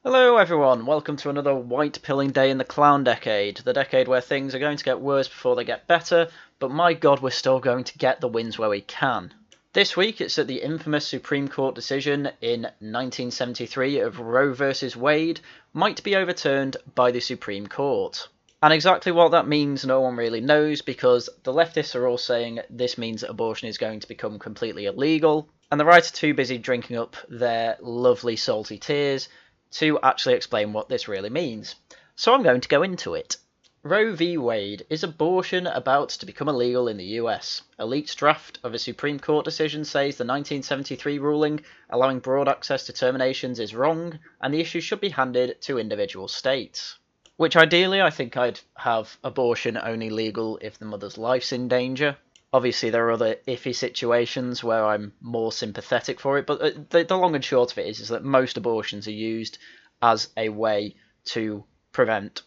Hello everyone, welcome to another white pilling day in the clown decade, the decade where things are going to get worse before they get better, but my god we're still going to get the wins where we can. This week it's that the infamous Supreme Court decision in 1973 of Roe vs Wade might be overturned by the Supreme Court. And exactly what that means no one really knows, because the leftists are all saying this means that abortion is going to become completely illegal, and the right are too busy drinking up their lovely salty tears to actually explain what this really means. So I'm going to go into it. Roe v. Wade. Is abortion about to become illegal in the US? A leaked draft of a Supreme Court decision says the 1973 ruling allowing broad access to terminations is wrong, and the issue should be handed to individual states. Which ideally I think I'd have abortion only legal if the mother's life's in danger. Obviously there are other iffy situations where I'm more sympathetic for it, but the long and short of it is that most abortions are used as a way to prevent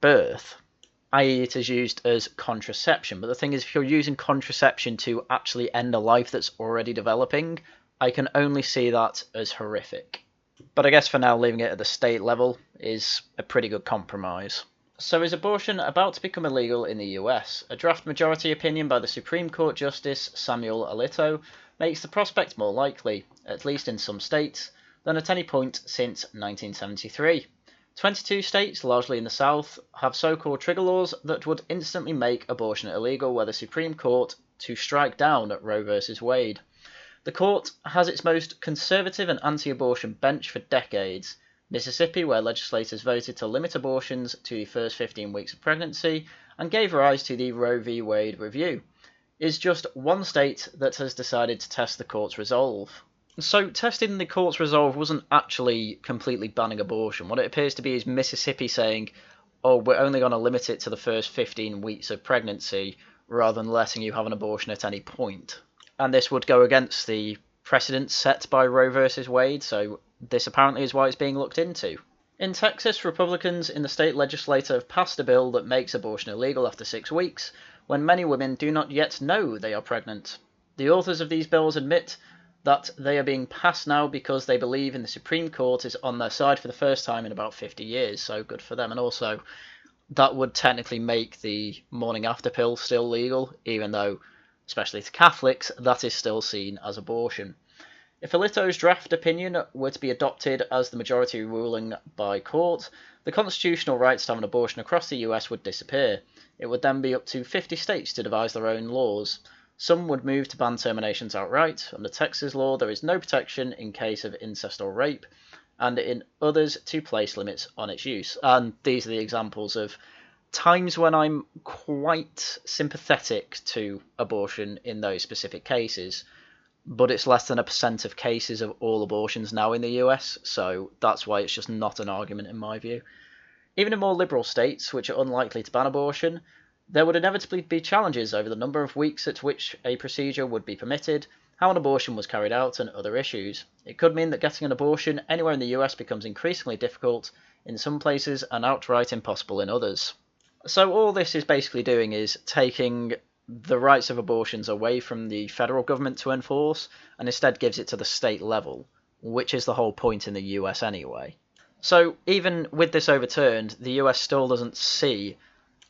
birth, i.e. it is used as contraception. But the thing is, if you're using contraception to actually end a life that's already developing, I can only see that as horrific. But I guess for now, leaving it at the state level is a pretty good compromise. So is abortion about to become illegal in the US? A draft majority opinion by the Supreme Court Justice Samuel Alito makes the prospect more likely, at least in some states, than at any point since 1973. 22 states, largely in the South, have so-called trigger laws that would instantly make abortion illegal were the Supreme Court to strike down Roe vs Wade. The court has its most conservative and anti-abortion bench for decades. Mississippi, where legislators voted to limit abortions to the first 15 weeks of pregnancy and gave rise to the Roe v. Wade review, is just one state that has decided to test the court's resolve. So testing the court's resolve wasn't actually completely banning abortion. What it appears to be is Mississippi saying, oh, we're only going to limit it to the first 15 weeks of pregnancy rather than letting you have an abortion at any point. And this would go against the precedent set by Roe vs. Wade, so this apparently is why it's being looked into. In Texas, Republicans in the state legislature have passed a bill that makes abortion illegal after 6 weeks, when many women do not yet know they are pregnant. The authors of these bills admit that they are being passed now because they believe in the Supreme Court is on their side for the first time in about 50 years, so good for them. And also, that would technically make the morning after pill still legal, even though, especially to Catholics, that is still seen as abortion. If Alito's draft opinion were to be adopted as the majority ruling by court, the constitutional rights to have an abortion across the US would disappear. It would then be up to 50 states to devise their own laws. Some would move to ban terminations outright. Under Texas law, there is no protection in case of incest or rape, and in others to place limits on its use. And these are the examples of times when I'm quite sympathetic to abortion in those specific cases. But it's less than 1% of cases of all abortions now in the US, so that's why it's just not an argument in my view. Even in more liberal states, which are unlikely to ban abortion, there would inevitably be challenges over the number of weeks at which a procedure would be permitted, how an abortion was carried out, and other issues. It could mean that getting an abortion anywhere in the US becomes increasingly difficult in some places and outright impossible in others. So all this is basically doing is taking the rights of abortions away from the federal government to enforce, and instead gives it to the state level, which is the whole point in the US anyway. So even with this overturned, the US still doesn't see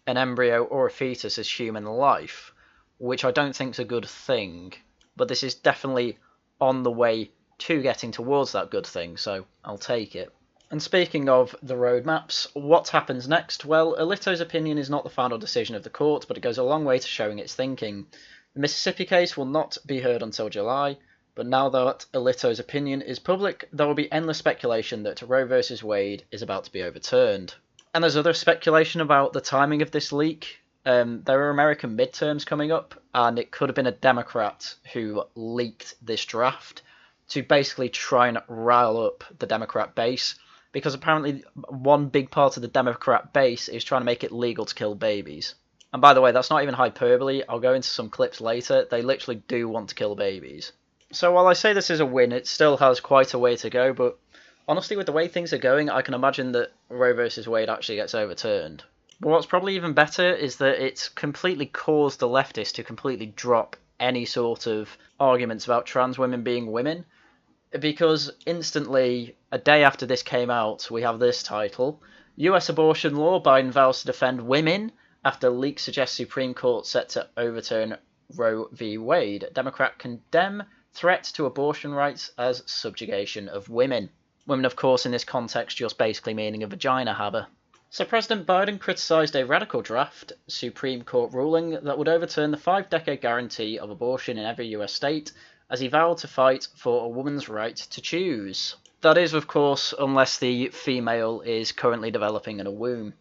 an embryo or a fetus as human life, which I don't think is a good thing, but this is definitely on the way to getting towards that good thing, so I'll take it. And speaking of the roadmaps, what happens next? Well, Alito's opinion is not the final decision of the court, but it goes a long way to showing its thinking. The Mississippi case will not be heard until July, but now that Alito's opinion is public, there will be endless speculation that Roe vs. Wade is about to be overturned. And there's other speculation about the timing of this leak. There are American midterms coming up, and it could have been a Democrat who leaked this draft to basically try and rile up the Democrat base, because apparently one big part of the Democrat base is trying to make it legal to kill babies. And by the way, that's not even hyperbole. I'll go into some clips later. They literally do want to kill babies. So while I say this is a win, it still has quite a way to go, but honestly, with the way things are going, I can imagine that Roe vs. Wade actually gets overturned. But what's probably even better is that it's completely caused the leftists to completely drop any sort of arguments about trans women being women, because instantly A day after this came out, we have this title: US abortion law, Biden vows to defend women after leak suggests Supreme Court set to overturn Roe v. Wade. Democrat condemn threat to abortion rights as subjugation of women. Women, of course, in this context, just basically meaning a vagina haver. So President Biden criticised a radical draft Supreme Court ruling that would overturn the 5-decade guarantee of abortion in every US state, as he vowed to fight for a woman's right to choose. That is, of course, unless the female is currently developing in a womb.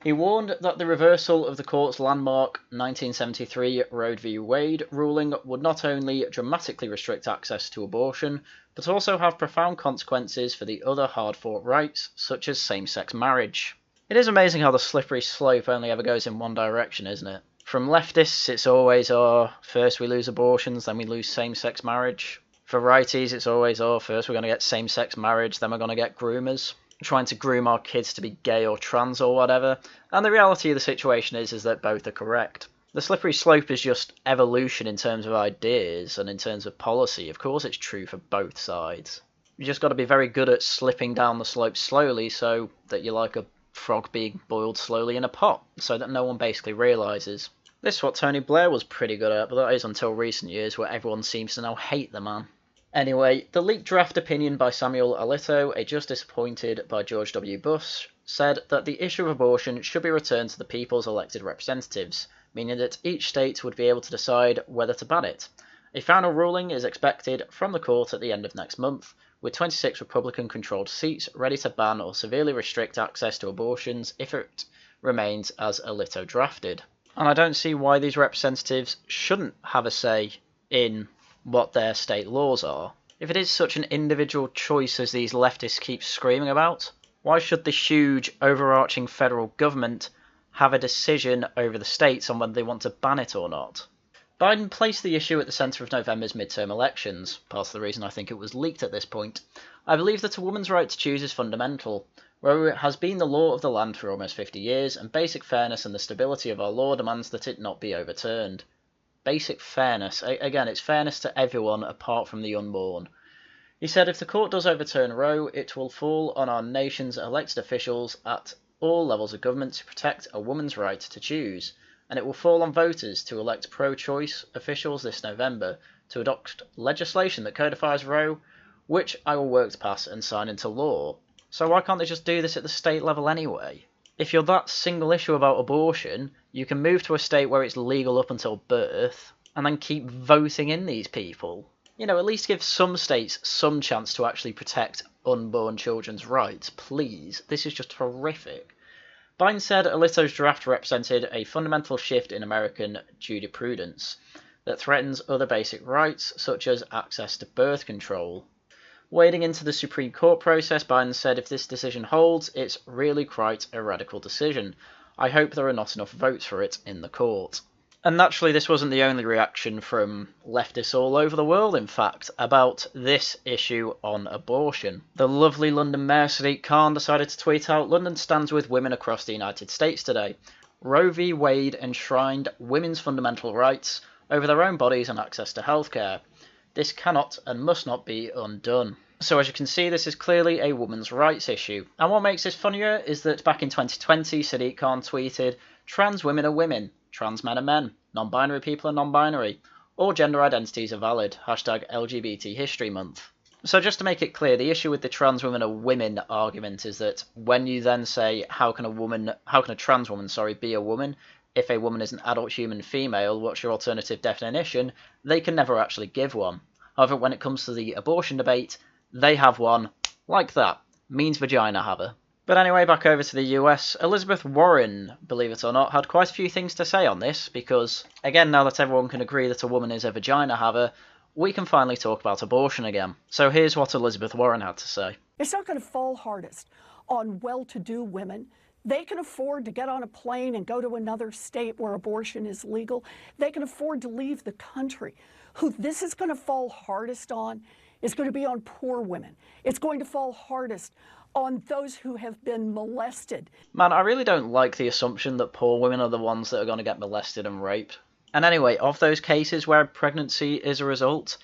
He warned that the reversal of the court's landmark 1973 Roe v. Wade ruling would not only dramatically restrict access to abortion, but also have profound consequences for the other hard-fought rights, such as same-sex marriage. It is amazing how the slippery slope only ever goes in one direction, isn't it? From leftists, it's always, first we lose abortions, then we lose same-sex marriage. For righties, it's always, first we're going to get same-sex marriage, then we're going to get groomers, trying to groom our kids to be gay or trans or whatever. And the reality of the situation is that both are correct. The slippery slope is just evolution in terms of ideas and in terms of policy. Of course it's true for both sides. You just got to be very good at slipping down the slope slowly so that you're like a frog being boiled slowly in a pot, so that no one basically realises. This is what Tony Blair was pretty good at, but that is until recent years, where everyone seems to now hate the man. Anyway, the leaked draft opinion by Samuel Alito, a justice appointed by George W. Bush, said that the issue of abortion should be returned to the people's elected representatives, meaning that each state would be able to decide whether to ban it. A final ruling is expected from the court at the end of next month, with 26 Republican-controlled seats ready to ban or severely restrict access to abortions if it remains as Alito drafted. And I don't see why these representatives shouldn't have a say in what their state laws are. If it is such an individual choice as these leftists keep screaming about, why should the huge, overarching federal government have a decision over the states on whether they want to ban it or not? Biden placed the issue at the centre of November's midterm elections, part of the reason I think it was leaked at this point. I believe that a woman's right to choose is fundamental. Roe has been the law of the land for almost 50 years, and basic fairness and the stability of our law demands that it not be overturned. Basic fairness. Again, it's fairness to everyone apart from the unborn. He said if the court does overturn Roe, it will fall on our nation's elected officials at all levels of government to protect a woman's right to choose, and it will fall on voters to elect pro-choice officials this November to adopt legislation that codifies Roe, which I will work to pass and sign into law. So why can't they just do this at the state level anyway? If you're that single issue about abortion, you can move to a state where it's legal up until birth, and then keep voting in these people. You know, at least give some states some chance to actually protect unborn children's rights, please. This is just horrific. Biden said Alito's draft represented a fundamental shift in American jurisprudence that threatens other basic rights, such as access to birth control. Wading into the Supreme Court process, Biden said if this decision holds, it's really quite a radical decision. I hope there are not enough votes for it in the court. And naturally, this wasn't the only reaction from leftists all over the world, in fact, about this issue on abortion. The lovely London Mayor Sadiq Khan decided to tweet out, "London stands with women across the United States today. Roe v. Wade enshrined women's fundamental rights over their own bodies and access to healthcare. This cannot and must not be undone." So as you can see, this is clearly a women's rights issue. And what makes this funnier is that back in 2020, Sadiq Khan tweeted, "Trans women are women. Trans men are men. Non-binary people are non-binary. All gender identities are valid. Hashtag LGBT History Month." So just to make it clear, the issue with the trans women are women argument is that when you then say, how can a trans woman, be a woman? If a woman is an adult human female, what's your alternative definition? They can never actually give one. However, when it comes to the abortion debate, they have one like that. Means vagina haver. But anyway, back over to the US. Elizabeth Warren, believe it or not, had quite a few things to say on this because, again, now that everyone can agree that a woman is a vagina haver, we can finally talk about abortion again. So here's what Elizabeth Warren had to say. It's not going to fall hardest on well-to-do women. They can afford to get on a plane and go to another state where abortion is legal. They can afford to leave the country. Who this is going to fall hardest on is going to be on poor women. It's going to fall hardest on those who have been molested. Man, I really don't like the assumption that poor women are the ones that are going to get molested and raped. And anyway, of those cases where pregnancy is a result,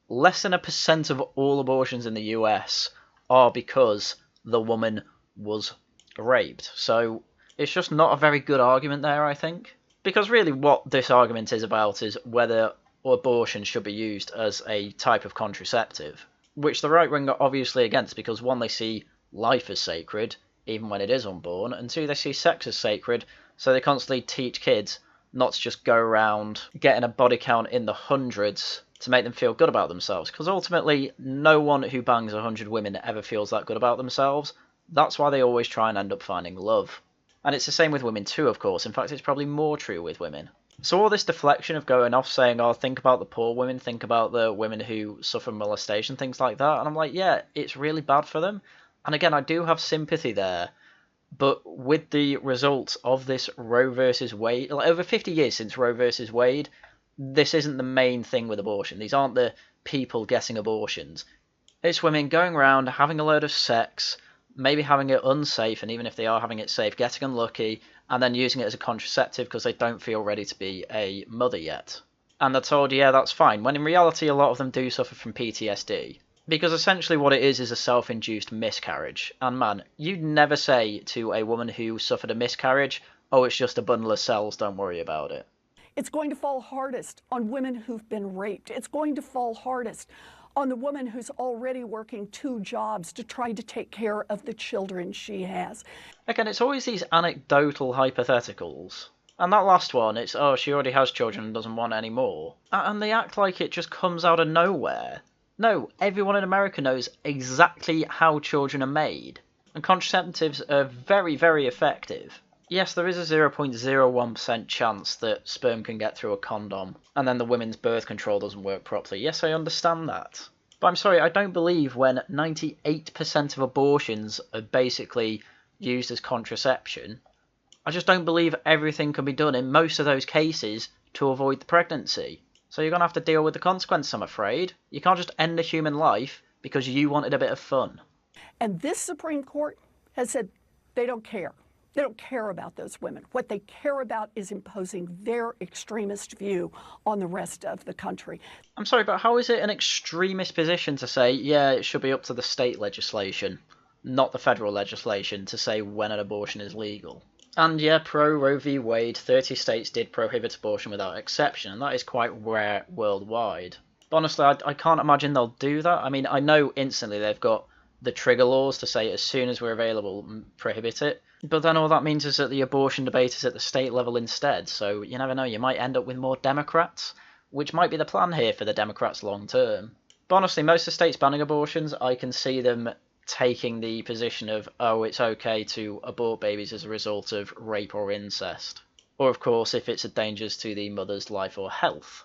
less than 1% of all abortions in the US are because the woman was raped. So it's just not a very good argument there, I think. Because really what this argument is about is whether abortion should be used as a type of contraceptive, which the right wing are obviously against because, one, they see life as sacred, even when it is unborn, and two, they see sex as sacred, so they constantly teach kids not to just go around getting a body count in the hundreds to make them feel good about themselves, because ultimately no one who bangs 100 women ever feels that good about themselves. That's why they always try and end up finding love. And it's the same with women too, of course. In fact, it's probably more true with women. So all this deflection of going off saying, oh, think about the poor women, think about the women who suffer molestation, things like that. And I'm like, yeah, it's really bad for them. And again, I do have sympathy there. But with the result of this Roe versus Wade, like over 50 years since Roe versus Wade, this isn't the main thing with abortion. These aren't the people getting abortions. It's women going around, having a load of sex, maybe having it unsafe, and even if they are having it safe, getting unlucky, and then using it as a contraceptive because they don't feel ready to be a mother yet. And they're told, yeah, that's fine, when in reality a lot of them do suffer from PTSD. Because essentially what it is a self-induced miscarriage. And man, you'd never say to a woman who suffered a miscarriage, oh, it's just a bundle of cells, don't worry about it. It's going to fall hardest on women who've been raped. It's going to fall hardest on the woman who's already working 2 jobs to try to take care of the children she has. Again, it's always these anecdotal hypotheticals. And that last one, it's, oh, she already has children and doesn't want any more. And they act like it just comes out of nowhere. No, everyone in America knows exactly how children are made. And contraceptives are very, very effective. Yes, there is a 0.01% chance that sperm can get through a condom, and then the women's birth control doesn't work properly. Yes, I understand that. But I'm sorry, I don't believe when 98% of abortions are basically used as contraception, I just don't believe everything can be done in most of those cases to avoid the pregnancy. So you're going to have to deal with the consequences, I'm afraid. You can't just end a human life because you wanted a bit of fun. And this Supreme Court has said they don't care. They don't care about those women. What they care about is imposing their extremist view on the rest of the country. I'm sorry, but how is it an extremist position to say, yeah, it should be up to the state legislation, not the federal legislation, to say when an abortion is legal? And yeah, pro-Roe v. Wade, 30 states did prohibit abortion without exception, and that is quite rare worldwide. But honestly, I can't imagine they'll do that. I mean, I know instantly they've got the trigger laws to say as soon as we're available, prohibit it. But then all that means is that the abortion debate is at the state level instead, so you never know, you might end up with more Democrats, which might be the plan here for the Democrats long term. But honestly, most of the states banning abortions, I can see them taking the position of, oh, it's okay to abort babies as a result of rape or incest. Or, of course, if it's a danger to the mother's life or health.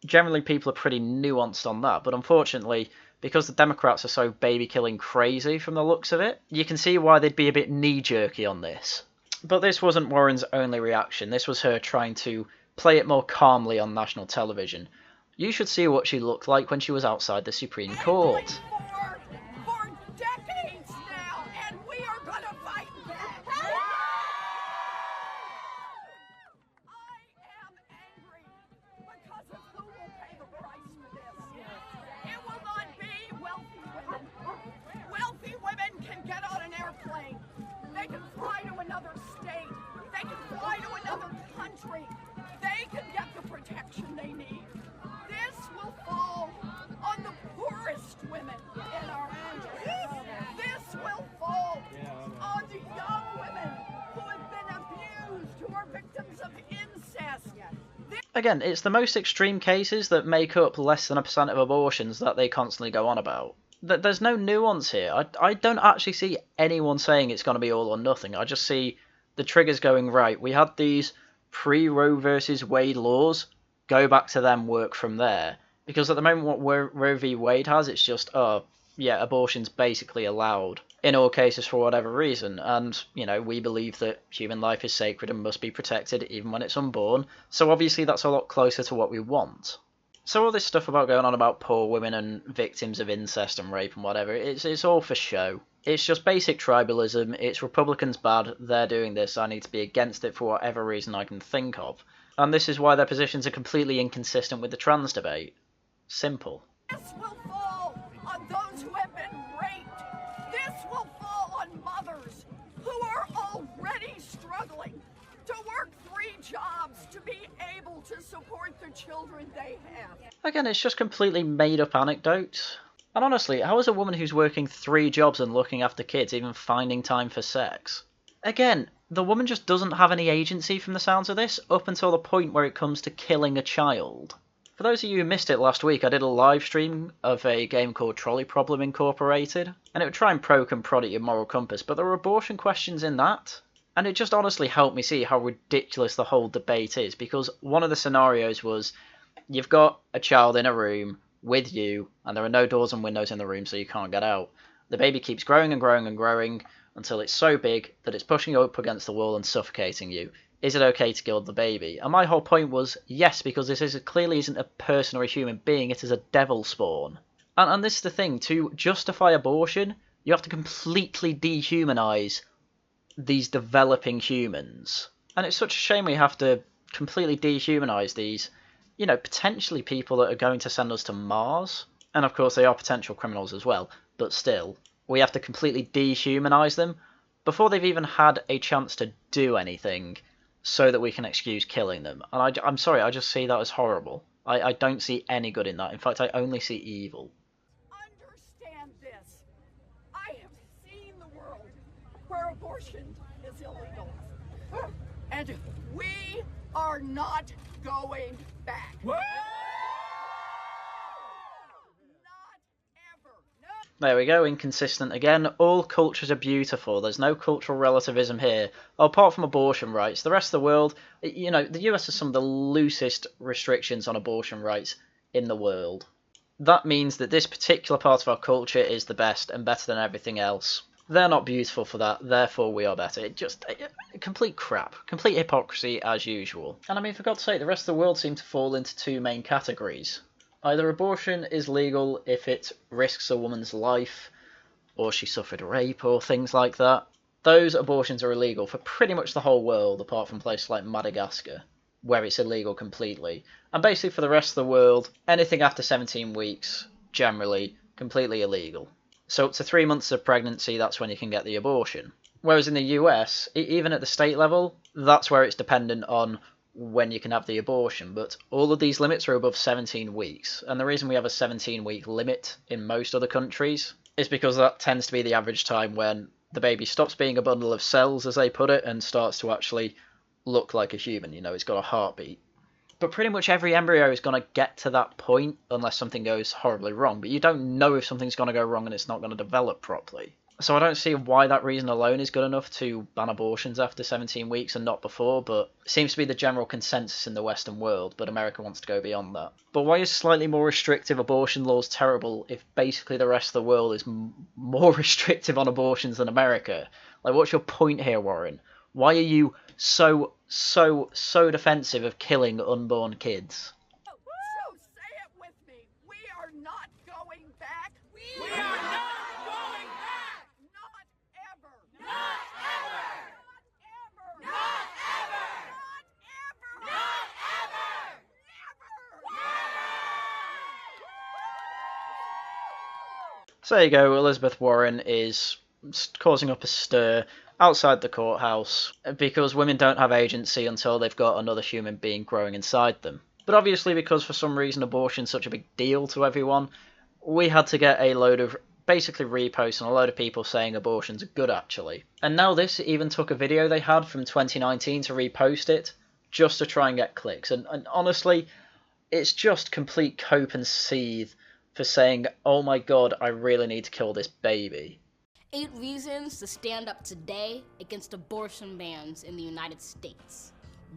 Generally, people are pretty nuanced on that, but unfortunately, because the Democrats are so baby-killing crazy from the looks of it, you can see why they'd be a bit knee-jerky on this. But this wasn't Warren's only reaction. This was her trying to play it more calmly on national television. You should see what she looked like when she was outside the Supreme Court. For decades now, and we are going to fight back. I am angry because of who will pay the price for this. It will not be wealthy women. Wealthy women can get on an airplane. They can fly to another state. They can fly to another country. They can get the protection they need. This will fall on the poorest women in our country. This will fall on the young women who have been abused, who are victims of incest. Again, it's the most extreme cases that make up less than 1% of abortions that they constantly go on about. There's no nuance here. I don't actually see anyone saying it's going to be all or nothing. I just see the triggers going, right, we had these pre-Roe versus Wade laws, go back to them, work from there. Because at the moment what Roe v. Wade has, it's just, oh, yeah, abortion's basically allowed in all cases for whatever reason. And, you know, we believe that human life is sacred and must be protected even when it's unborn. So obviously that's a lot closer to what we want. So all this stuff about going on about poor women and victims of incest and rape and whatever, it's all for show. It's just basic tribalism. It's Republicans bad, they're doing this, I need to be against it for whatever reason I can think of. And this is why their positions are completely inconsistent with the trans debate. Simple. This will fall on those who have been raped. support the children they have. Again, it's just completely made up anecdotes. And honestly, how is a woman who's working 3 jobs and looking after kids even finding time for sex? Again, the woman just doesn't have any agency from the sounds of this, up until the point where it comes to killing a child. For those of you who missed it last week, I did a live stream of a game called Trolley Problem Incorporated, and it would try and poke and prod at your moral compass, but there were abortion questions in that, and it just honestly helped me see how ridiculous the whole debate is, because one of the scenarios was, you've got a child in a room with you, and there are no doors and windows in the room, so you can't get out. The baby keeps growing and growing and growing until it's so big that it's pushing you up against the wall and suffocating you. Is it okay to kill the baby? And my whole point was, yes, because clearly isn't a person or a human being, it is a devil spawn. And this is the thing, to justify abortion, you have to completely dehumanise these developing humans. And it's such a shame we have to completely dehumanise these, you know, potentially people that are going to send us to Mars. And of course they are potential criminals as well, but still, we have to completely dehumanise them before they've even had a chance to do anything, so that we can excuse killing them. And I'm sorry, I just see that as horrible. I don't see any good in that. In fact, I only see evil. Understand this. I have seen the world where abortion is illegal. And we are not going back. Not ever. No. There we go, inconsistent again. All cultures are beautiful. There's no cultural relativism here. Apart from abortion rights, the rest of the world, you know, the US has some of the loosest restrictions on abortion rights in the world. That means that this particular part of our culture is the best and better than everything else. They're not beautiful for that, therefore we are better. Complete crap. Complete hypocrisy as usual. And I mean, for God's sake, the rest of the world seem to fall into 2 main categories. Either abortion is legal if it risks a woman's life, or she suffered rape, or things like that. Those abortions are illegal for pretty much the whole world, apart from places like Madagascar, where it's illegal completely. And basically for the rest of the world, anything after 17 weeks, generally, completely illegal. So up to 3 months of pregnancy, that's when you can get the abortion. Whereas in the US, even at the state level, that's where it's dependent on when you can have the abortion, but all of these limits are above 17 weeks, and the reason we have a 17-week limit in most other countries is because that tends to be the average time when the baby stops being a bundle of cells, as they put it, and starts to actually look like a human. You know, it's got a heartbeat. But pretty much every embryo is going to get to that point unless something goes horribly wrong, but you don't know if something's going to go wrong and it's not going to develop properly. So I don't see why that reason alone is good enough to ban abortions after 17 weeks and not before, but it seems to be the general consensus in the Western world, but America wants to go beyond that. But why is slightly more restrictive abortion laws terrible if basically the rest of the world is more restrictive on abortions than America? Like, what's your point here, Warren? Why are you so defensive of killing unborn kids? So say it with me. We are not going back. We are not going back. Not ever. Not ever. Not ever. Not ever. Not ever. Never. So there you go, Elizabeth Warren is causing up a stir outside the courthouse because women don't have agency until they've got another human being growing inside them. But obviously, because for some reason abortion's such a big deal to everyone, we had to get a load of basically reposts and a load of people saying abortions are good, actually. And now this even took a video they had from 2019 to repost it just to try and get clicks. And honestly, it's just complete cope and seethe for saying, oh my god, I really need to kill this baby. 8 reasons to stand up today against abortion bans in the United States.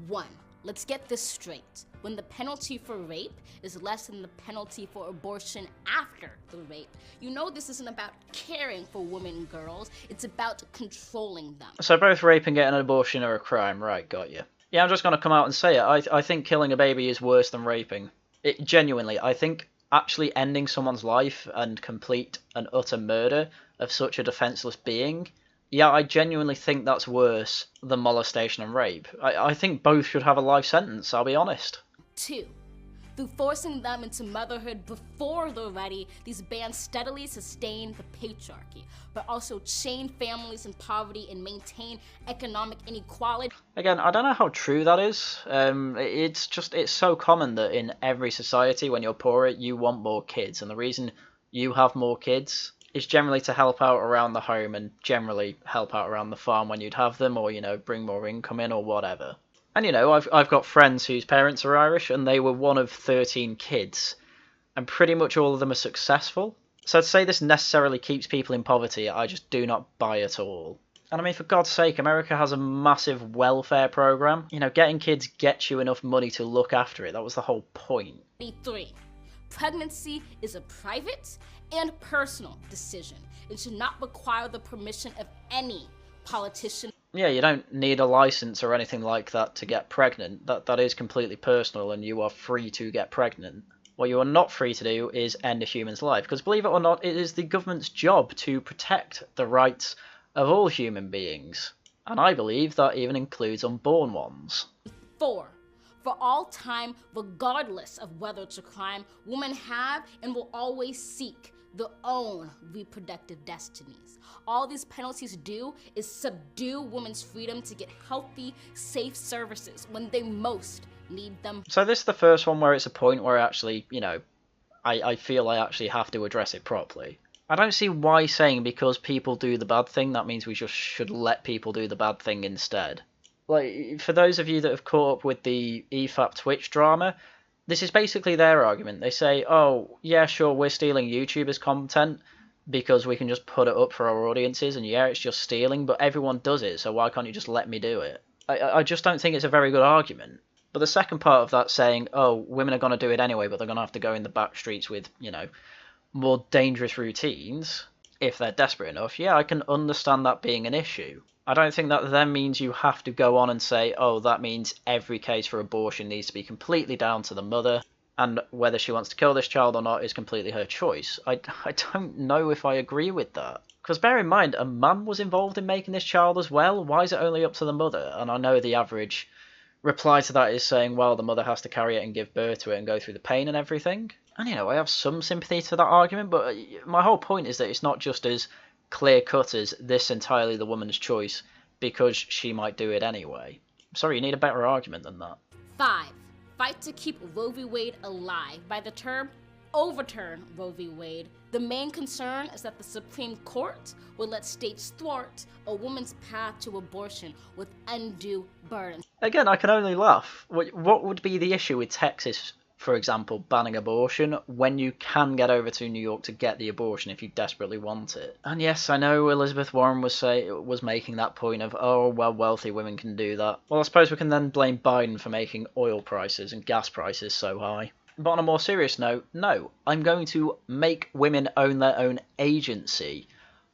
1. Let's get this straight. When the penalty for rape is less than the penalty for abortion after the rape, you know this isn't about caring for women and girls, it's about controlling them. So both rape and getting an abortion are a crime, right, got you. Yeah, I'm just going to come out and say it. I think killing a baby is worse than raping. Genuinely, I think actually ending someone's life and complete and utter murder of such a defenseless being, yeah, I genuinely think that's worse than molestation and rape. I think both should have a life sentence, I'll be honest. 2. Through forcing them into motherhood before they're ready, these bans steadily sustain the patriarchy, but also chain families in poverty and maintain economic inequality. Again, I don't know how true that is. It's so common that in every society, when you're poorer, you want more kids. And the reason you have more kids is generally to help out around the home and generally help out around the farm when you'd have them, or, bring more income in or whatever. And, I've got friends whose parents are Irish, and they were one of 13 kids, and pretty much all of them are successful. So to say this necessarily keeps people in poverty, I just do not buy at all. And I mean, for God's sake, America has a massive welfare program. Getting kids gets you enough money to look after it. That was the whole point. 3. Pregnancy is a private and personal decision. It should not require the permission of any politician. Yeah, you don't need a license or anything like that to get pregnant. That is completely personal, and you are free to get pregnant. What you are not free to do is end a human's life, because believe it or not, it is the government's job to protect the rights of all human beings. And I believe that even includes unborn ones. 4. For all time, regardless of whether it's a crime, women have and will always seek their own reproductive destinies. All these penalties do is subdue women's freedom to get healthy, safe services when they most need them. So this is the first one where it's a point where actually, I feel I actually have to address it properly. I don't see why saying because people do the bad thing, that means we just should let people do the bad thing instead. Like, for those of you that have caught up with the EFAP Twitch drama, this is basically their argument. They say, oh, yeah, sure, we're stealing YouTubers' content because we can just put it up for our audiences, and yeah, it's just stealing, but everyone does it, so why can't you just let me do it? I just don't think it's a very good argument. But the second part of that saying, oh, women are going to do it anyway, but they're going to have to go in the back streets with, more dangerous routines, if they're desperate enough, yeah, I can understand that being an issue. I don't think that then means you have to go on and say, oh, that means every case for abortion needs to be completely down to the mother, and whether she wants to kill this child or not is completely her choice. I don't know if I agree with that. Because bear in mind, a man was involved in making this child as well. Why is it only up to the mother? And I know the average reply to that is saying, well, the mother has to carry it and give birth to it and go through the pain and everything. And, I have some sympathy to that argument, but my whole point is that it's not just as clear-cut as this entirely the woman's choice because she might do it anyway. Sorry, you need a better argument than that. 5. Fight to keep Roe v. Wade alive. By the term, overturn Roe v. Wade. The main concern is that the Supreme Court will let states thwart a woman's path to abortion with undue burden. Again, I can only laugh. What would be the issue with Texas, for example, banning abortion when you can get over to New York to get the abortion if you desperately want it? And yes, I know Elizabeth Warren was making that point of, oh, well, wealthy women can do that. Well, I suppose we can then blame Biden for making oil prices and gas prices so high. But on a more serious note, no, I'm going to make women own their own agency.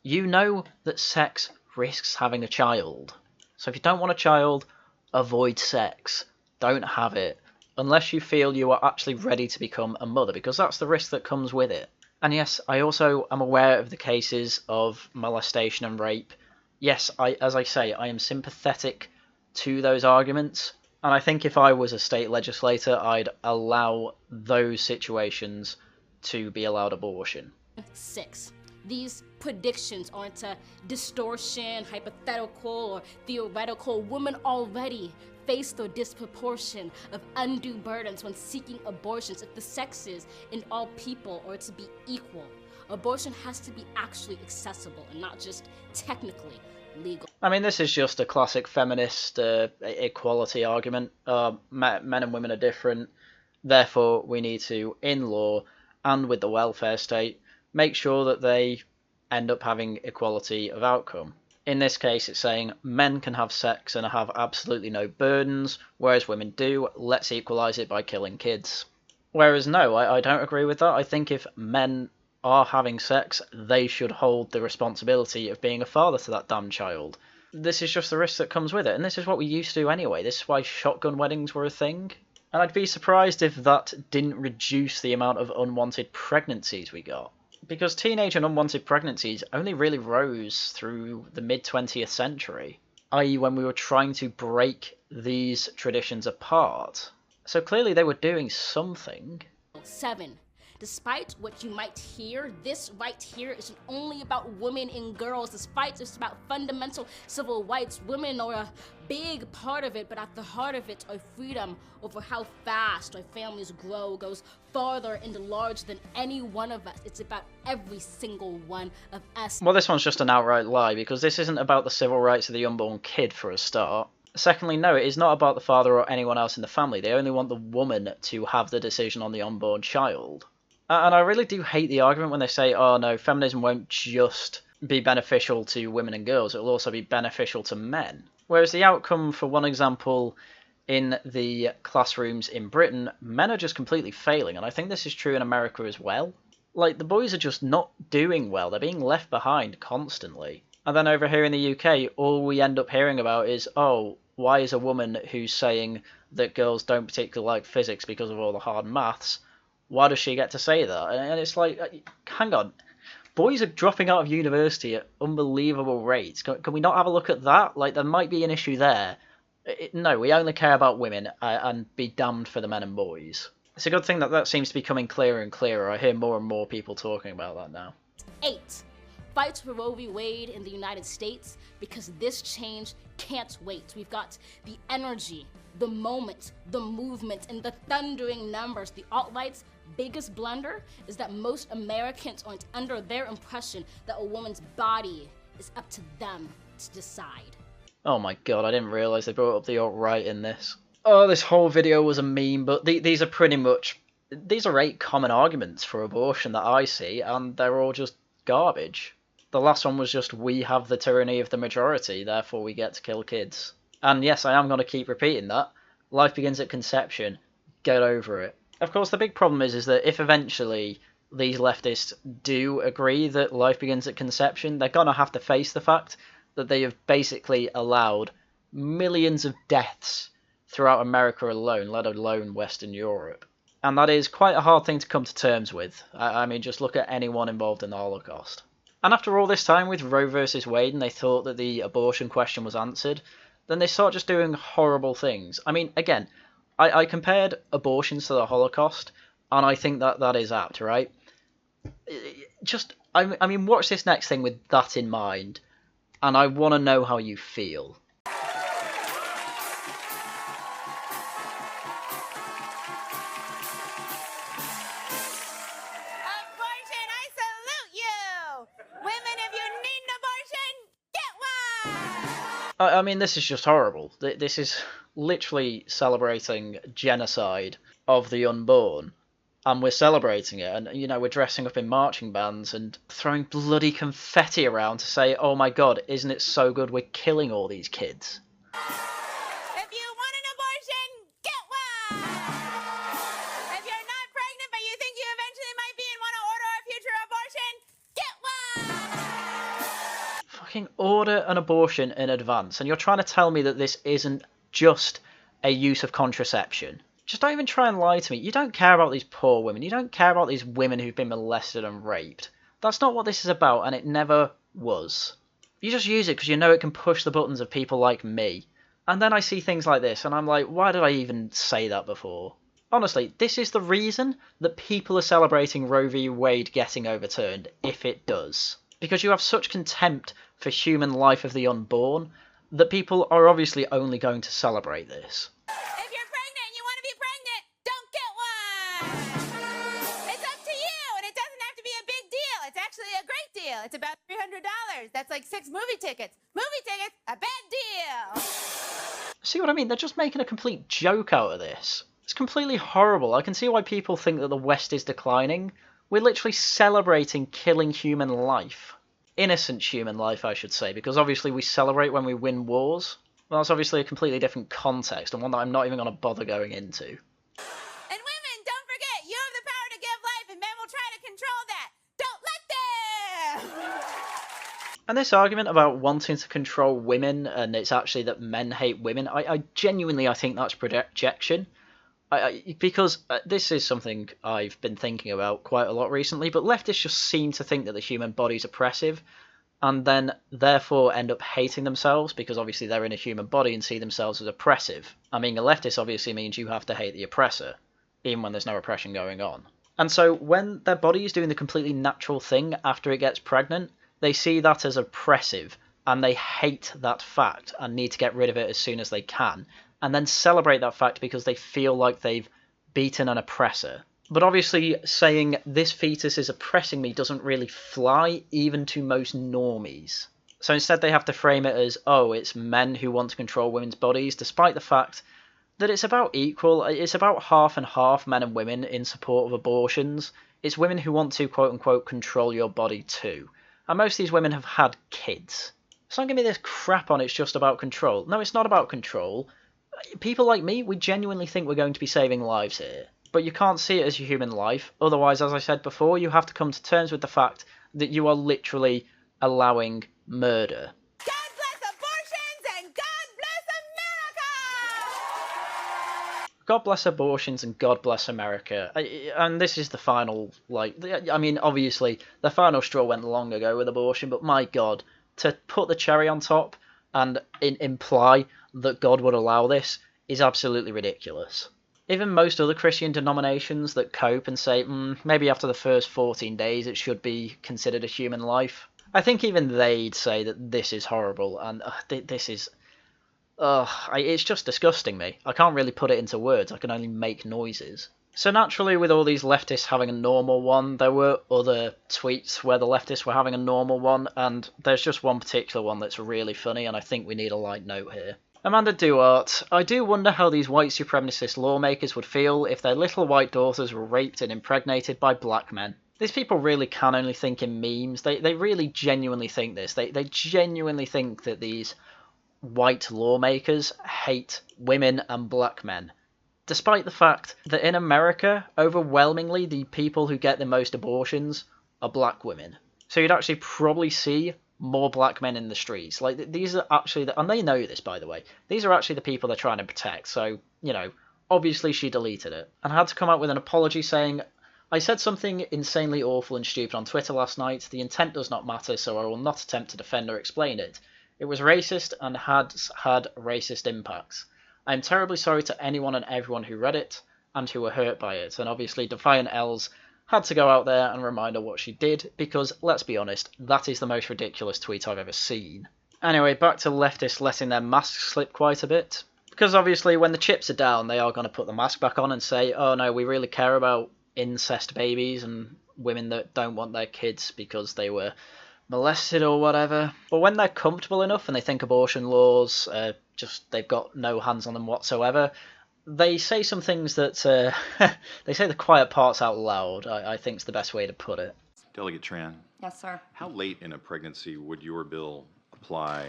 You know that sex risks having a child. So if you don't want a child, avoid sex. Don't have it. Unless you feel you are actually ready to become a mother, because that's the risk that comes with it. And yes, I also am aware of the cases of molestation and rape. Yes, as I say, I am sympathetic to those arguments. And I think if I was a state legislator, I'd allow those situations to be allowed abortion. 6. These predictions aren't a distortion, hypothetical, or theoretical. Women already face the disproportion of undue burdens when seeking abortions. If the sexes in all people are to be equal, abortion has to be actually accessible and not just technically legal. I mean, this is just a classic feminist equality argument. Men and women are different, therefore we need to, in law and with the welfare state, make sure that they end up having equality of outcome. In this case, it's saying men can have sex and have absolutely no burdens, whereas women do. Let's equalise it by killing kids. Whereas no, I don't agree with that. I think if men are having sex, they should hold the responsibility of being a father to that damn child. This is just the risk that comes with it, and this is what we used to do anyway. This is why shotgun weddings were a thing. And I'd be surprised if that didn't reduce the amount of unwanted pregnancies we got. Because teenage and unwanted pregnancies only really rose through the mid-20th century, i.e. when we were trying to break these traditions apart. So clearly they were doing something. 7. Despite what you might hear, this right here isn't only about women and girls. Despite it's about fundamental civil rights, women are a big part of it, but at the heart of it, our freedom over how fast our families grow goes farther and larger than any one of us. It's about every single one of us. Well, this one's just an outright lie, because this isn't about the civil rights of the unborn kid for a start. Secondly, no, it is not about the father or anyone else in the family. They only want the woman to have the decision on the unborn child. And I really do hate the argument when they say, oh no, feminism won't just be beneficial to women and girls, it will also be beneficial to men. Whereas the outcome, for one example, in the classrooms in Britain, men are just completely failing, and I think this is true in America as well. Like, the boys are just not doing well, they're being left behind constantly. And then over here in the UK, all we end up hearing about is, oh, why is a woman who's saying that girls don't particularly like physics because of all the hard maths, why does she get to say that? And it's like, hang on, boys are dropping out of university at unbelievable rates. Can we not have a look at that? Like, there might be an issue there. No, we only care about women, and be damned for the men and boys. It's a good thing that that seems to be becoming clearer and clearer. I hear more and more people talking about that now. 8. Fight for Roe v. Wade in the United States, because this change can't wait. We've got the energy, the moment, the movement, and the thundering numbers. The alt-right's biggest blunder is that most Americans aren't under their impression that a woman's body is up to them to decide. Oh my god, I didn't realise they brought up the alt-right in this. Oh, this whole video was a meme, but these are pretty much... These are 8 common arguments for abortion that I see, and they're all just garbage. The last one was just, we have the tyranny of the majority, therefore we get to kill kids. And yes, I am going to keep repeating that. Life begins at conception. Get over it. Of course, the big problem is that if eventually these leftists do agree that life begins at conception, they're going to have to face the fact that they have basically allowed millions of deaths throughout America alone, let alone Western Europe. And that is quite a hard thing to come to terms with. I mean, just look at anyone involved in the Holocaust. And after all this time with Roe versus Wade and they thought that the abortion question was answered, then they start just doing horrible things. I mean, again, I compared abortions to the Holocaust, and I think that that is apt, right? I mean, watch this next thing with that in mind, and I want to know how you feel. I mean, this is just horrible. This is literally celebrating genocide of the unborn. And we're celebrating it. And, you know, we're dressing up in marching bands and throwing bloody confetti around to say, oh my god, isn't it so good we're killing all these kids? If you want an abortion, get one! If you're not pregnant but you think you eventually might be and want to order a future abortion, get one! Fucking order an abortion in advance, and you're trying to tell me that this isn't just a use of contraception. Just don't even try and lie to me. You don't care about these poor women. You don't care about these women who've been molested and raped. That's not what this is about, and it never was. You just use it because you know it can push the buttons of people like me. And then I see things like this, and I'm like, why did I even say that before? Honestly, this is the reason that people are celebrating Roe v. Wade getting overturned, if it does. Because you have such contempt for human life of the unborn that people are obviously only going to celebrate this. If you're pregnant and you want to be pregnant, don't get one! It's up to you, and it doesn't have to be a big deal. It's actually a great deal. It's about $300. That's like 6 movie tickets. Movie tickets, a bad deal! See what I mean? They're just making a complete joke out of this. It's completely horrible. I can see why people think that the West is declining. We're literally celebrating killing human life. Innocent human life, I should say, because obviously we celebrate when we win wars. Well, that's obviously a completely different context, and one that I'm not even going to bother going into. And women, don't forget, you have the power to give life, and men will try to control that. Don't let them! And this argument about wanting to control women, and it's actually that men hate women, I genuinely think that's projection. Because this is something I've been thinking about quite a lot recently, but leftists just seem to think that the human body's oppressive, and then therefore end up hating themselves because obviously they're in a human body and see themselves as oppressive. And being a leftist obviously means you have to hate the oppressor, even when there's no oppression going on. And so when their body is doing the completely natural thing after it gets pregnant, they see that as oppressive, and they hate that fact and need to get rid of it as soon as they can, and then celebrate that fact because they feel like they've beaten an oppressor. But obviously saying this fetus is oppressing me doesn't really fly even to most normies. So instead they have to frame it as, oh, it's men who want to control women's bodies, despite the fact that it's about equal. It's about half and half, men and women, in support of abortions. It's women who want to, quote-unquote, control your body too. And most of these women have had kids. So don't give me this crap on it's just about control. No, it's not about control. People like me, we genuinely think we're going to be saving lives here. But you can't see it as your human life. Otherwise, as I said before, you have to come to terms with the fact that you are literally allowing murder. God bless abortions and God bless America! God bless abortions and God bless America. And this is the final, I mean, obviously, the final straw went long ago with abortion, but my God, to put the cherry on top and imply that God would allow this is absolutely ridiculous. Even most other Christian denominations that cope and say, maybe after the first 14 days it should be considered a human life, I think even they'd say that this is horrible, and this is... it's just disgusting me. I can't really put it into words, I can only make noises. So naturally, with all these leftists having a normal one, there were other tweets where the leftists were having a normal one, and there's just one particular one that's really funny, and I think we need a light note here. Amanda Duart, I do wonder how these white supremacist lawmakers would feel if their little white daughters were raped and impregnated by black men. These people really can only think in memes. They really genuinely think this. They genuinely think that these white lawmakers hate women and black men. Despite the fact that in America, overwhelmingly, the people who get the most abortions are black women. So you'd actually probably see more black men in the streets. Like, these are actually, and they know this, by the way, these are actually the people they're trying to protect. So, you know, obviously she deleted it and had to come out with an apology saying, I said something insanely awful and stupid on Twitter last night. The intent does not matter, so I will not attempt to defend or explain it. It was racist and has had racist impacts. I am terribly sorry to anyone and everyone who read it and who were hurt by it. And obviously Defiant Els had to go out there and remind her what she did, because, let's be honest, that is the most ridiculous tweet I've ever seen. Anyway, back to leftists letting their masks slip quite a bit. Because obviously when the chips are down, they are going to put the mask back on and say, oh no, we really care about incest babies and women that don't want their kids because they were molested or whatever. But when they're comfortable enough and they think abortion laws, they've got no hands on them whatsoever, they say some things that, they say the quiet parts out loud, I think is the best way to put it. Delegate Tran. Yes, sir. How late in a pregnancy would your bill apply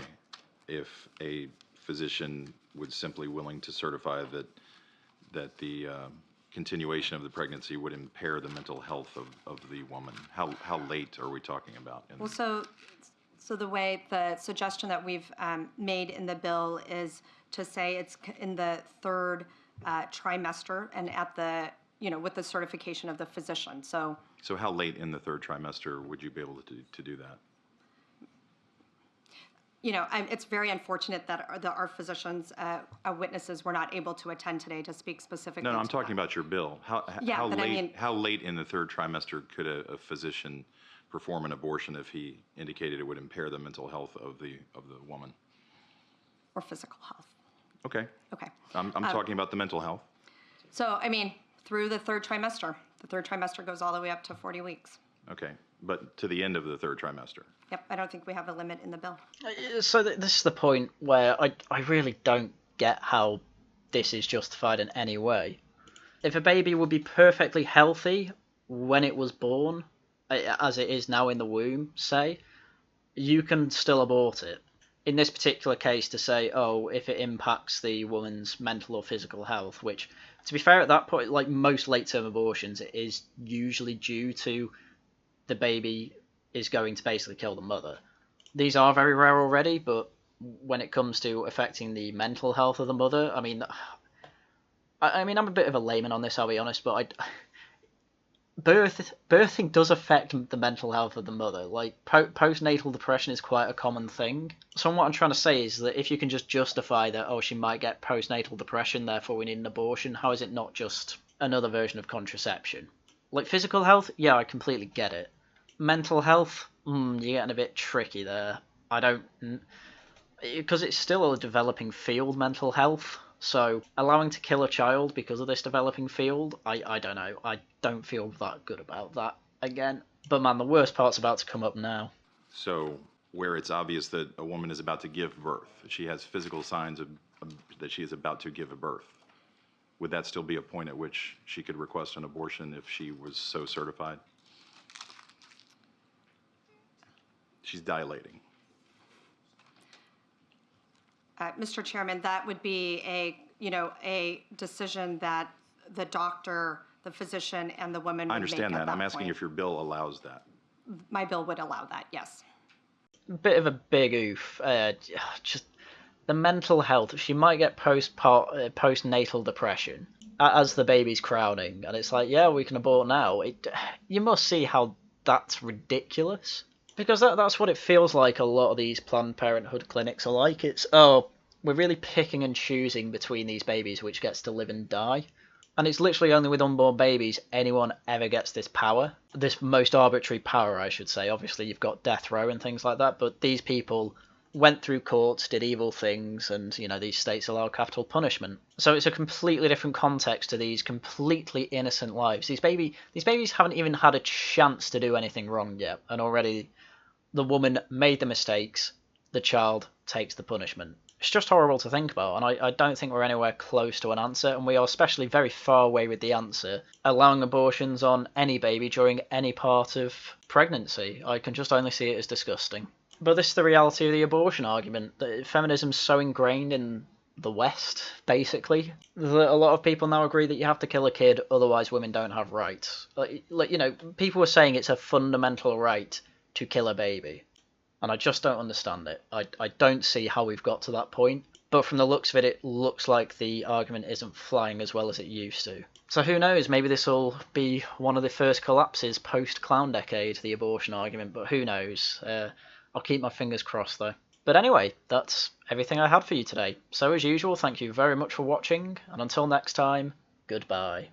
if a physician was simply willing to certify that the continuation of the pregnancy would impair the mental health of the woman? How late are we talking about? Well, so the way the suggestion that we've made in the bill is to say it's in the third trimester and at the, with the certification of the physician. So how late in the third trimester would you be able to do that? It's very unfortunate that our physicians, witnesses, were not able to attend today to speak specifically. No, I'm talking about your bill. How late in the third trimester could a physician perform an abortion if he indicated it would impair the mental health of the woman? Or physical health. Okay. Okay. I'm talking about the mental health. So, through the third trimester. The third trimester goes all the way up to 40 weeks. Okay. But to the end of the third trimester. Yep. I don't think we have a limit in the bill. So this is the point where I really don't get how this is justified in any way. If a baby would be perfectly healthy when it was born, as it is now in the womb, say, you can still abort it. In this particular case, to say, oh, if it impacts the woman's mental or physical health, which, to be fair, at that point, like most late-term abortions, it is usually due to the baby is going to basically kill the mother. These are very rare already, but when it comes to affecting the mental health of the mother, I'm a bit of a layman on this, I'll be honest, but birthing does affect the mental health of the mother. Like, postnatal depression is quite a common thing. So what I'm trying to say is that if you can just justify that, oh, she might get postnatal depression, therefore we need an abortion, how is it not just another version of contraception? Like, physical health, yeah, I completely get it. Mental health, you're getting a bit tricky there. I don't... Because it's still a developing field, mental health. So allowing to kill a child because of this developing field, I don't know. I don't feel that good about that again. But man, the worst part's about to come up now. So where it's obvious that a woman is about to give birth, she has physical signs of that she is about to give a birth, would that still be a point at which she could request an abortion if she was so certified? She's dilating. Mr. Chairman, that would be a decision that the doctor, the physician, and the woman would I understand make at that. I'm that asking point. if your bill allows that. My bill would allow that, yes. Bit of a big oof. Just the mental health. She might get postnatal depression as the baby's crowning, and it's like, yeah, we can abort now. You must see how that's ridiculous. Because that's what it feels like a lot of these Planned Parenthood clinics are like. It's, oh, we're really picking and choosing between these babies which gets to live and die. And it's literally only with unborn babies anyone ever gets this power. This most arbitrary power, I should say. Obviously, you've got death row and things like that, but these people went through courts, did evil things, and, you know, these states allow capital punishment. So it's a completely different context to these completely innocent lives. These babies haven't even had a chance to do anything wrong yet, and already the woman made the mistakes, the child takes the punishment. It's just horrible to think about, and I don't think we're anywhere close to an answer, and we are especially very far away with the answer. Allowing abortions on any baby during any part of pregnancy, I can just only see it as disgusting. But this is the reality of the abortion argument, that feminism's so ingrained in the West, basically, that a lot of people now agree that you have to kill a kid, otherwise women don't have rights. Like, you know, people were saying it's a fundamental right to kill a baby. And I just don't understand it. I don't see how we've got to that point. But from the looks of it, it looks like the argument isn't flying as well as it used to. So who knows, maybe this will be one of the first collapses post-clown decade, the abortion argument, but who knows. I'll keep my fingers crossed though. But anyway, that's everything I had for you today. So as usual, thank you very much for watching, and until next time, goodbye.